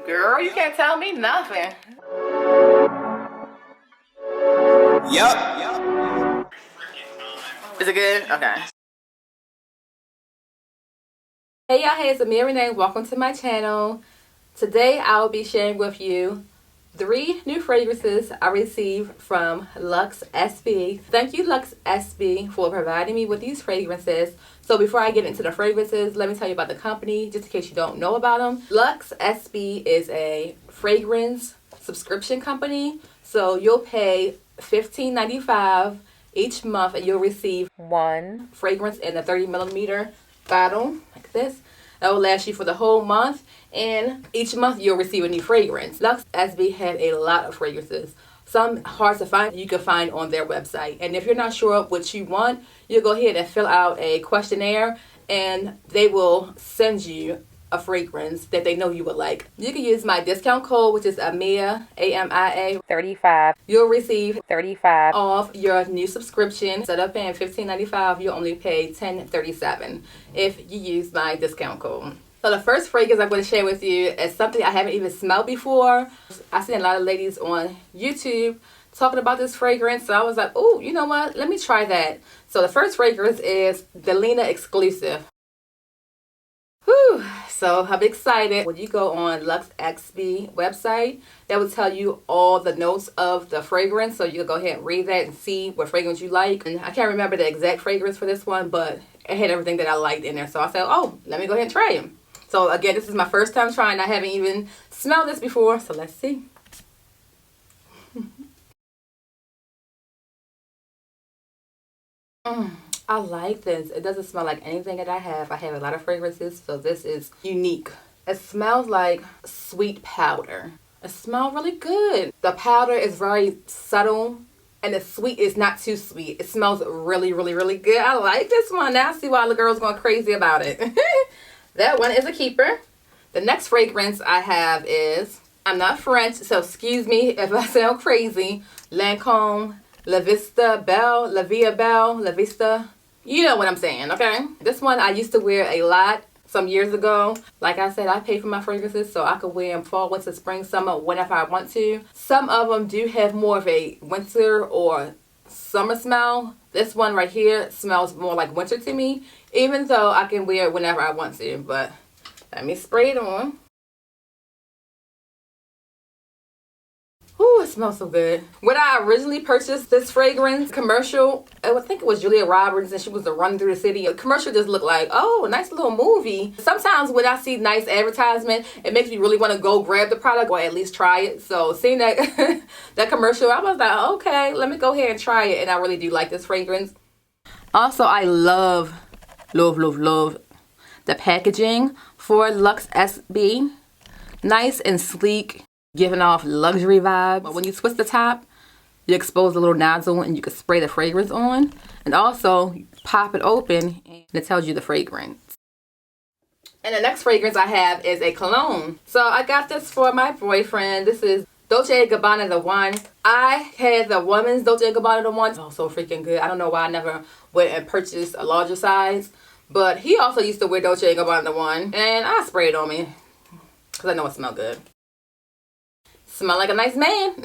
Girl, you can't tell me nothing. Yup. Is it good? Okay. Hey y'all, hey, it's Amia Renee. Welcome to my channel. Today I will be sharing with you 3 new fragrances I received from LUXSB. Thank you, LUXSB, for providing me with these fragrances. So before I get into the fragrances, let me tell you about the company, just in case you don't know about them. LUXSB is a fragrance subscription company. So you'll pay $15.95 each month and you'll receive 1 fragrance in a 30ml bottle like this. That will last you for the whole month, and each month you'll receive a new fragrance. LUXSB had a lot of fragrances. Some hard to find, you can find on their website. And if you're not sure what you want, you'll go ahead and fill out a questionnaire and they will send you a fragrance that they know you would like. You can use my discount code, which is Amia, A-M-I-A, 35. You'll receive 35 off your new subscription. Instead of paying $15.95, you'll only pay $10.37 if you use my discount code. So the first fragrance I'm going to share with you is something I haven't even smelled before. I've seen a lot of ladies on YouTube talking about this fragrance, so I was like, oh, you know what? Let me try that. So the first fragrance is the Lena Exclusive. Whew, so I'm excited. When you go on LUXSB website, that will tell you all the notes of the fragrance. So you'll go ahead and read that and see what fragrance you like. And I can't remember the exact fragrance for this one, but it had everything that I liked in there. So I said, oh, let me go ahead and try them. So again, this is my first time trying. I haven't even smelled this before. So let's see. I like this. It doesn't smell like anything that I have. I have a lot of fragrances, so this is unique. It smells like sweet powder. It smells really good. The powder is very subtle, and the sweet is not too sweet. It smells really, really, really good. I like this one. Now I see why the girls going crazy about it. That one is a keeper. The next fragrance I have is, I'm not French, so excuse me if I sound crazy, Lancôme La Vista Belle, La Via Belle, La Vista. You know what I'm saying, okay? This one I used to wear a lot some years ago. Like I said, I pay for my fragrances so I could wear them fall, winter, spring, summer, whenever I want to. Some of them do have more of a winter or summer smell. This one right here smells more like winter to me, even though I can wear it whenever I want to. But let me spray it on. Ooh, it smells so good. When I originally purchased this fragrance commercial, I think it was Julia Roberts and she was running through the city. The commercial just looked like, oh, a nice little movie. Sometimes when I see nice advertisement, it makes me really want to go grab the product or at least try it. So seeing that that commercial, I was like, okay, let me go ahead and try it. And I really do like this fragrance. Also, I love the packaging for LUXSB. Nice and sleek, giving off luxury vibes. But when you twist the top, you expose the little nozzle and you can spray the fragrance on. And also, you pop it open and it tells you the fragrance. And the next fragrance I have is a cologne. So I got this for my boyfriend. This is Dolce & Gabbana The One. I had the woman's Dolce & Gabbana The One. Oh, so freaking good. I don't know why I never went and purchased a larger size. But he also used to wear Dolce & Gabbana The One. And I sprayed it on me because I know it smells good. Smell like a nice man.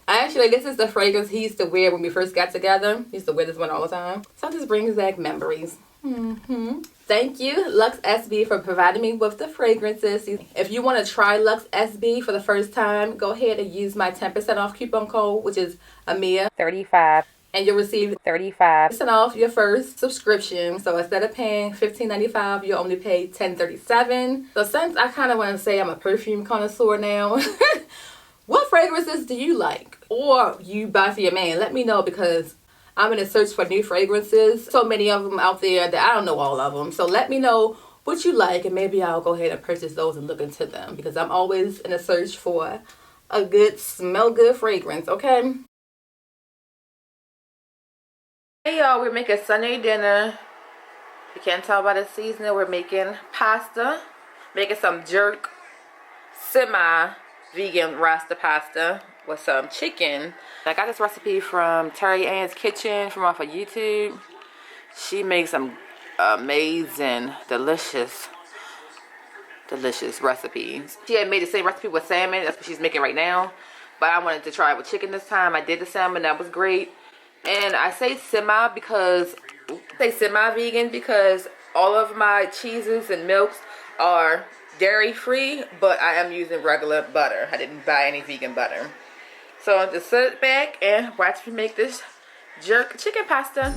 Actually, this is the fragrance he used to wear when we first got together. He used to wear this one all the time. So this brings back memories. Thank you, LUXSB, for providing me with the fragrances. If you want to try LUXSB for the first time, go ahead and use my 10% off coupon code, which is Amia 35. And you'll receive 35% off your first subscription. So instead of paying $15.95, you'll only pay $10.37. So since I kind of want to say I'm a perfume connoisseur now, what fragrances do you like? Or you buy for your man? Let me know, because I'm in a search for new fragrances. So many of them out there that I don't know all of them. So let me know what you like, and maybe I'll go ahead and purchase those and look into them, because I'm always in a search for a good, smell good fragrance, okay? Hey y'all, we're making Sunday dinner. You can't tell by the seasoning. We're making pasta. Making some jerk semi-vegan Rasta pasta with some chicken. I got this recipe from Terry Ann's Kitchen from off of YouTube. She makes some amazing, delicious delicious recipes. She had made the same recipe with salmon. That's what she's making right now. But I wanted to try it with chicken this time. I did the salmon. That was great. And I say semi-vegan because all of my cheeses and milks are dairy free, but I am using regular butter. I didn't buy any vegan butter. So just sit back and watch me make this jerk chicken pasta.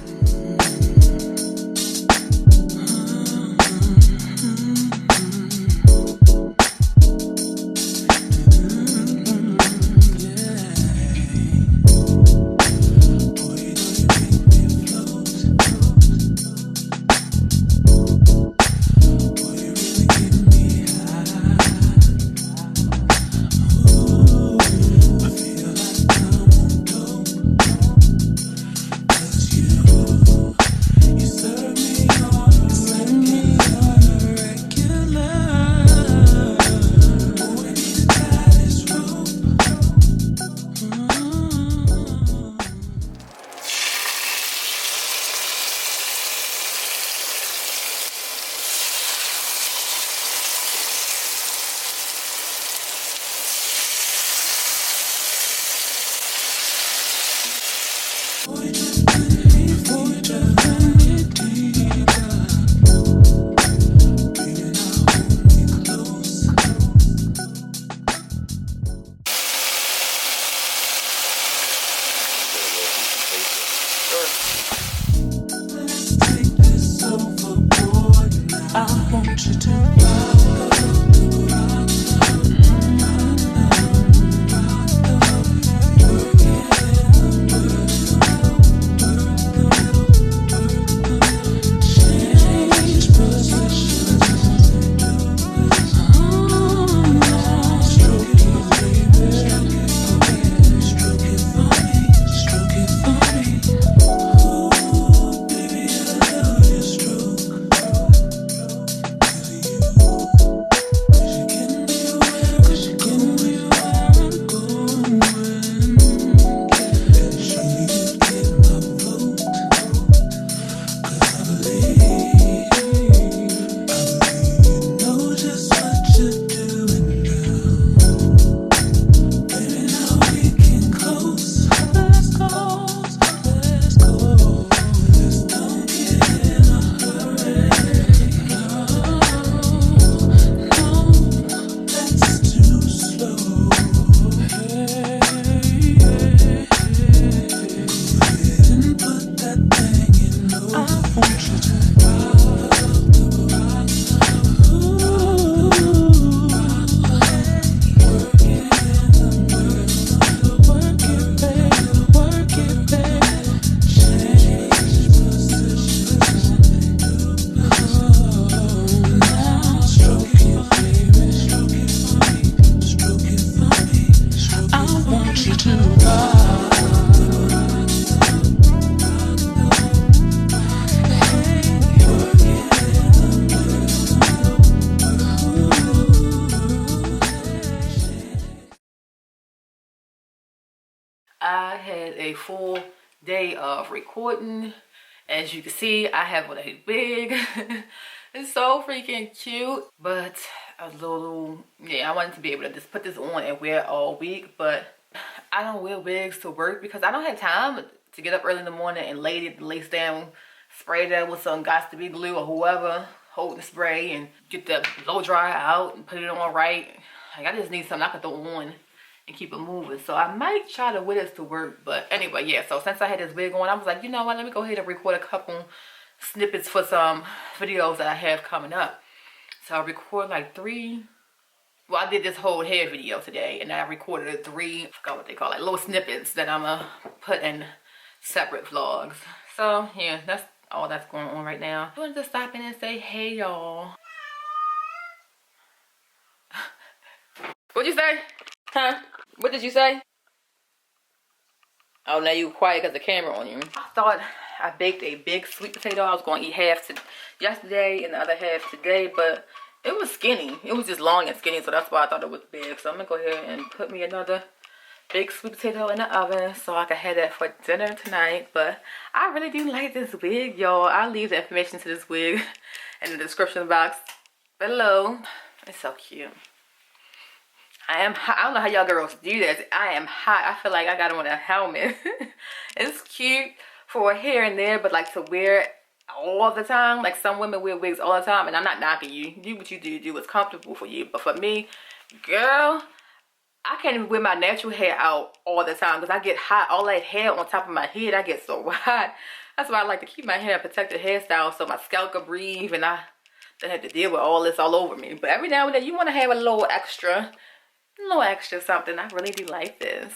I had a full day of recording. As you can see, I have on a wig. It's so freaking cute, but a little, yeah, I wanted to be able to just put this on and wear it all week, but I don't wear wigs to work because I don't have time to get up early in the morning and lace down, spray that with some Got to Be glue or whoever, hold the spray and get the blow dryer out and put it on right. Like, I just need something I can throw on and keep it moving. So I might try to wear this to work. But anyway, yeah, so since I had this wig on, I was like, you know what, let me go ahead and record a couple snippets for some videos that I have coming up. So I record like 3, well, I did this whole hair video today, and I recorded 3, I forgot what they call it, little snippets that I'm gonna put in separate vlogs. So yeah, that's all that's going on right now. I wanted to stop in and say hey, y'all. What'd you say? Huh? What did you say? Oh, now you quiet because the camera on you. I thought I baked a big sweet potato. I was going to eat half yesterday and the other half today, but it was skinny. It was just long and skinny, so that's why I thought it was big. So I'm going to go ahead and put me another big sweet potato in the oven so I can have that for dinner tonight. But I really do like this wig, y'all. I'll leave the information to this wig in the description box below. It's so cute. I am hot. I don't know how y'all girls do this. I am hot. I feel like I got on a helmet. It's cute for here and there, but like to wear it all the time. Like some women wear wigs all the time, and I'm not knocking you. Do what you do what's comfortable for you. But for me, girl, I can't even wear my natural hair out all the time because I get hot. All that hair on top of my head, I get so hot. That's why I like to keep my hair in a protected hairstyle so my scalp can breathe and I don't have to deal with all this all over me. But every now and then you want to have a little extra something. I really do like this.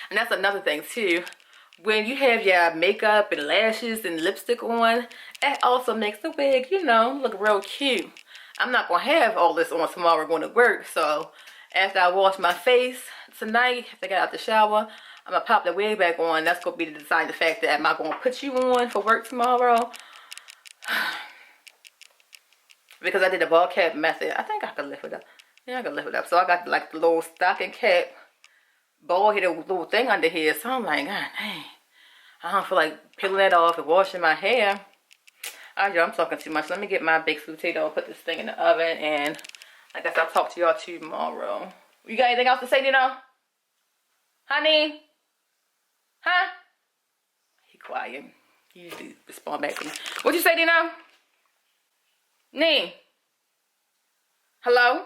And that's another thing too. When you have your makeup and lashes and lipstick on, it also makes the wig, you know, look real cute. I'm not going to have all this on tomorrow going to work. So after I wash my face tonight, if I get out the shower, I'm going to pop the wig back on. That's going to be the deciding factor. Am I going to put you on for work tomorrow? Because I did the ball cap method. I think I can lift it up. Yeah, I can lift it up. So I got like the little stocking cap ball here, the little thing under here. So I'm like, God dang. I don't feel like peeling that off and washing my hair. Alright, I'm talking too much. Let me get my baked potato, put this thing in the oven, and I guess I'll talk to y'all tomorrow. You got anything else to say, Nino? Honey? Huh? He quiet. He usually respond back to me. What'd you say, Nino? Nee? Hello?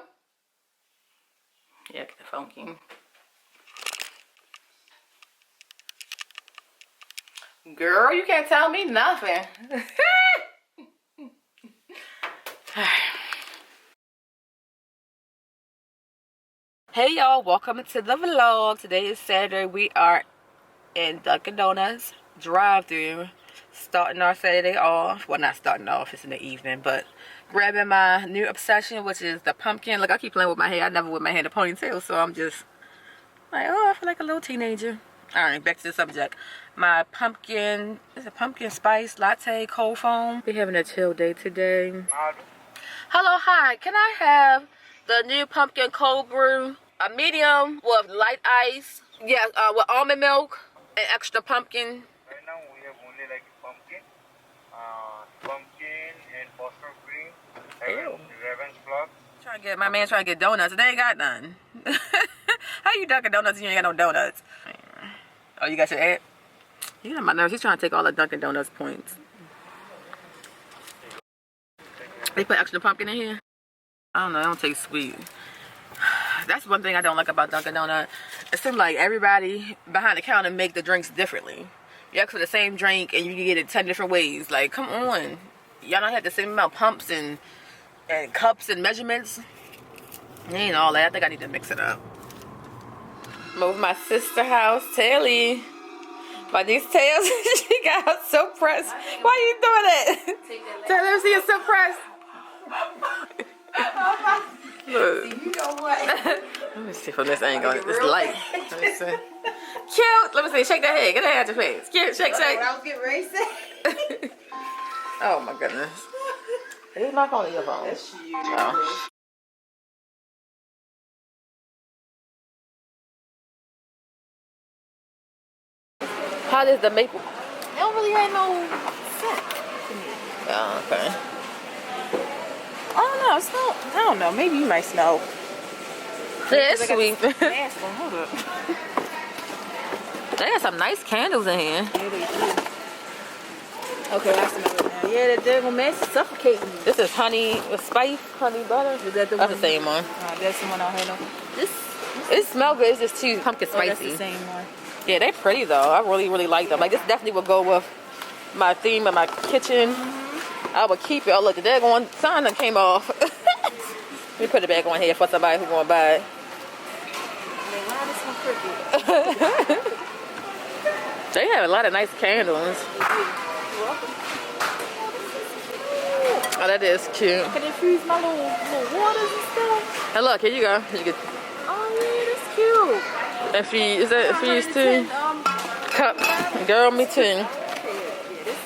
Yeah, get the phone king. Girl, you can't tell me nothing. Hey y'all, welcome to the vlog. Today is Saturday. We are in Dunkin Donuts drive-thru, starting our Saturday off. Well, not starting off, it's in the evening, but grabbing my new obsession, which is the pumpkin. Look, I keep playing with my hair. I never wear my hair in a ponytail, so I'm just like, oh, I feel like a little teenager. Alright, back to the subject. My pumpkin, it's a pumpkin spice latte cold foam. We're having a chill day today. Hello, hi. Can I have the new pumpkin cold brew? A medium with light ice. Yes, with almond milk and extra pumpkin. Right now we have only like pumpkin and phosphor cream, Raven's block. Trying to get my man trying to get donuts. They ain't got none. How you Dunkin' Donuts and you ain't got no donuts? Oh, you got your ad? You know my nerves. He's trying to take all the Dunkin' Donuts points. They put extra pumpkin in here. I don't know. It don't taste sweet. That's one thing I don't like about Dunkin' Donuts. It seems like everybody behind the counter make the drinks differently. You ask for the same drink and you can get it 10 different ways. Like, come on. Y'all don't have the same amount of pumps and cups and measurements. It ain't all that. I think I need to mix it up. I'm over my sister's house, Taylor. My niece Tails, she got so pressed. Why are you doing that? Taylor, see you so pressed. Look. You know what? Let me see from this angle. It's light. Let me see. Cute. Let me see. Shake that head. Get that head out your face. Cute. Shake, shake. What I was getting ready to say. Oh my goodness. Is my phone or your phone? That's you. Oh. How does the maple? It don't really have no scent to me. Oh, okay. I don't know. It's not. I don't know. Maybe you might smell. Yeah, it's sweet. Hold up. They got some nice candles in here. Yeah, they do. Okay, I smell it now. Yeah, that devil mess is suffocating me. This is honey with spice, honey butter. Is that the That's one? the same one. That's the one I had on. This. It smells good. It's just too pumpkin spicy. That's the same one. Yeah, they're pretty though. I really, really like them. Like this definitely would go with my theme of my kitchen. I would keep it. Oh look, the daggone sign that came off. Let me put it back on here for somebody who's gonna buy it. Man, why this one crooked? They have a lot of nice candles. Oh, that is cute. Can infuse my little waters and stuff? And look, here you go. You get Oh yeah, that's cute. infuse. Is that infused too? Cup. Girl, me too. Yeah, this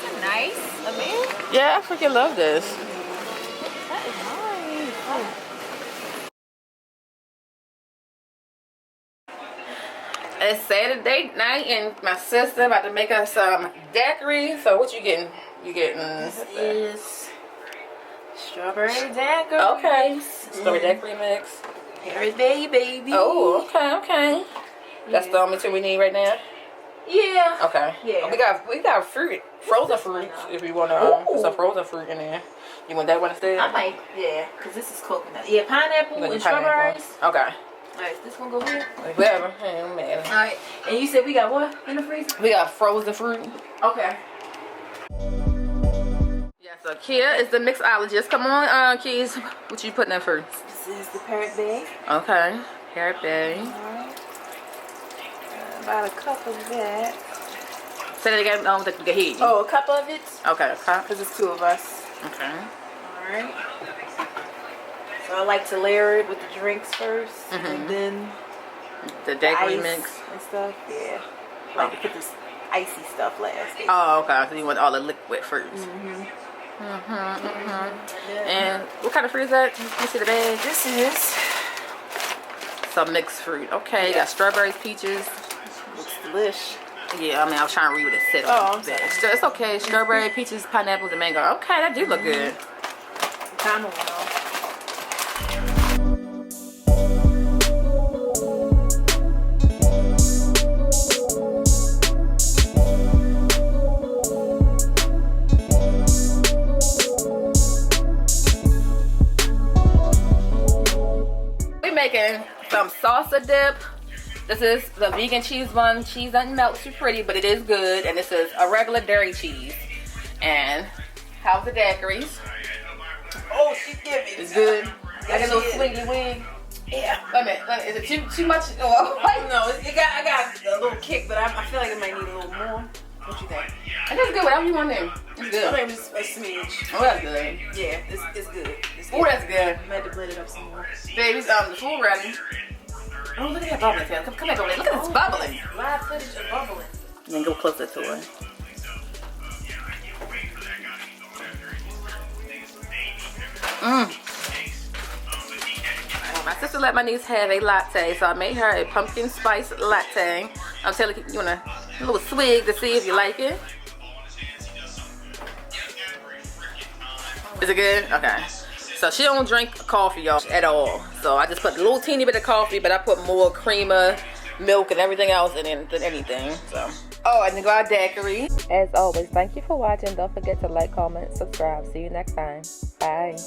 is nice. Amia? Yeah, I freaking love this. That is nice. Oh. It's Saturday night and my sister about to make us some daiquiris. So what you getting? You getting This is Strawberry daiquiris. Okay. Strawberry daiquiri mix. Harry baby. Oh, okay. That's the only two we need right now. Yeah. Okay. Yeah. We got fruit, frozen fruit. If you want to put some frozen fruit in there, you want that one instead? I might. Yeah, because this is coconut. Yeah, pineapple and strawberries. Okay. Alright, this one go here. Whatever. Hey, man. Alright, and you said we got what in the freezer? We got frozen fruit. Okay. Yeah, so Kia is the mixologist. Come on, Keys. What you putting in first? This is the parrot bag. Okay. Carrot bag. Alright. About a cup of that. Say that again. I don't think we can hear you. Oh, a cup of it? Okay, a cup. Because it's two of us. Okay. Alright. So I like to layer it with the drinks first. And then The daiquiri ice mix. and stuff. Yeah. I like to put this icy stuff last. Oh, okay. So you want all the liquid first. And what kind of fruit is that? Let me see the bag. This is Some mixed fruit. Okay, got strawberries, peaches. looks delish. Yeah, I mean, I was trying to read what it said. Oh, on the bag. So it's okay. Strawberry, peaches, pineapples, and mango. Okay, that do look good. Kind of know. Making some salsa dip. This is the vegan cheese one. Cheese doesn't melt too pretty, but it is good. And this is a regular dairy cheese. And how's the daiquiris? Oh, she's giving. It's good. Got a little swingy wing. Yeah. Wait a minute. Is it too much? Oh, No, I got a little kick, but I feel like it might need a little more. What you think? I think it's good. Whatever you want in. It's good. I think it's a smidge. Oh, that's good. Yeah, it's good. It's good. Oh, that's good. I had to blend it up some more. Babies, the food ready. Oh, look at that bubbling, Taylor. Come back over there. Look at this bubbling. Live footage of bubbling. Then go closer to it. My sister let my niece have a latte, so I made her a pumpkin spice latte. I'm telling you, want a little swig to see if you like it. Is it good? Okay. So she don't drink coffee, y'all, at all. So I just put a little teeny bit of coffee, but I put more creamer, milk, and everything else in it than anything. So. Oh, and then go out daiquiri. As always, thank you for watching. Don't forget to like, comment, subscribe. See you next time. Bye.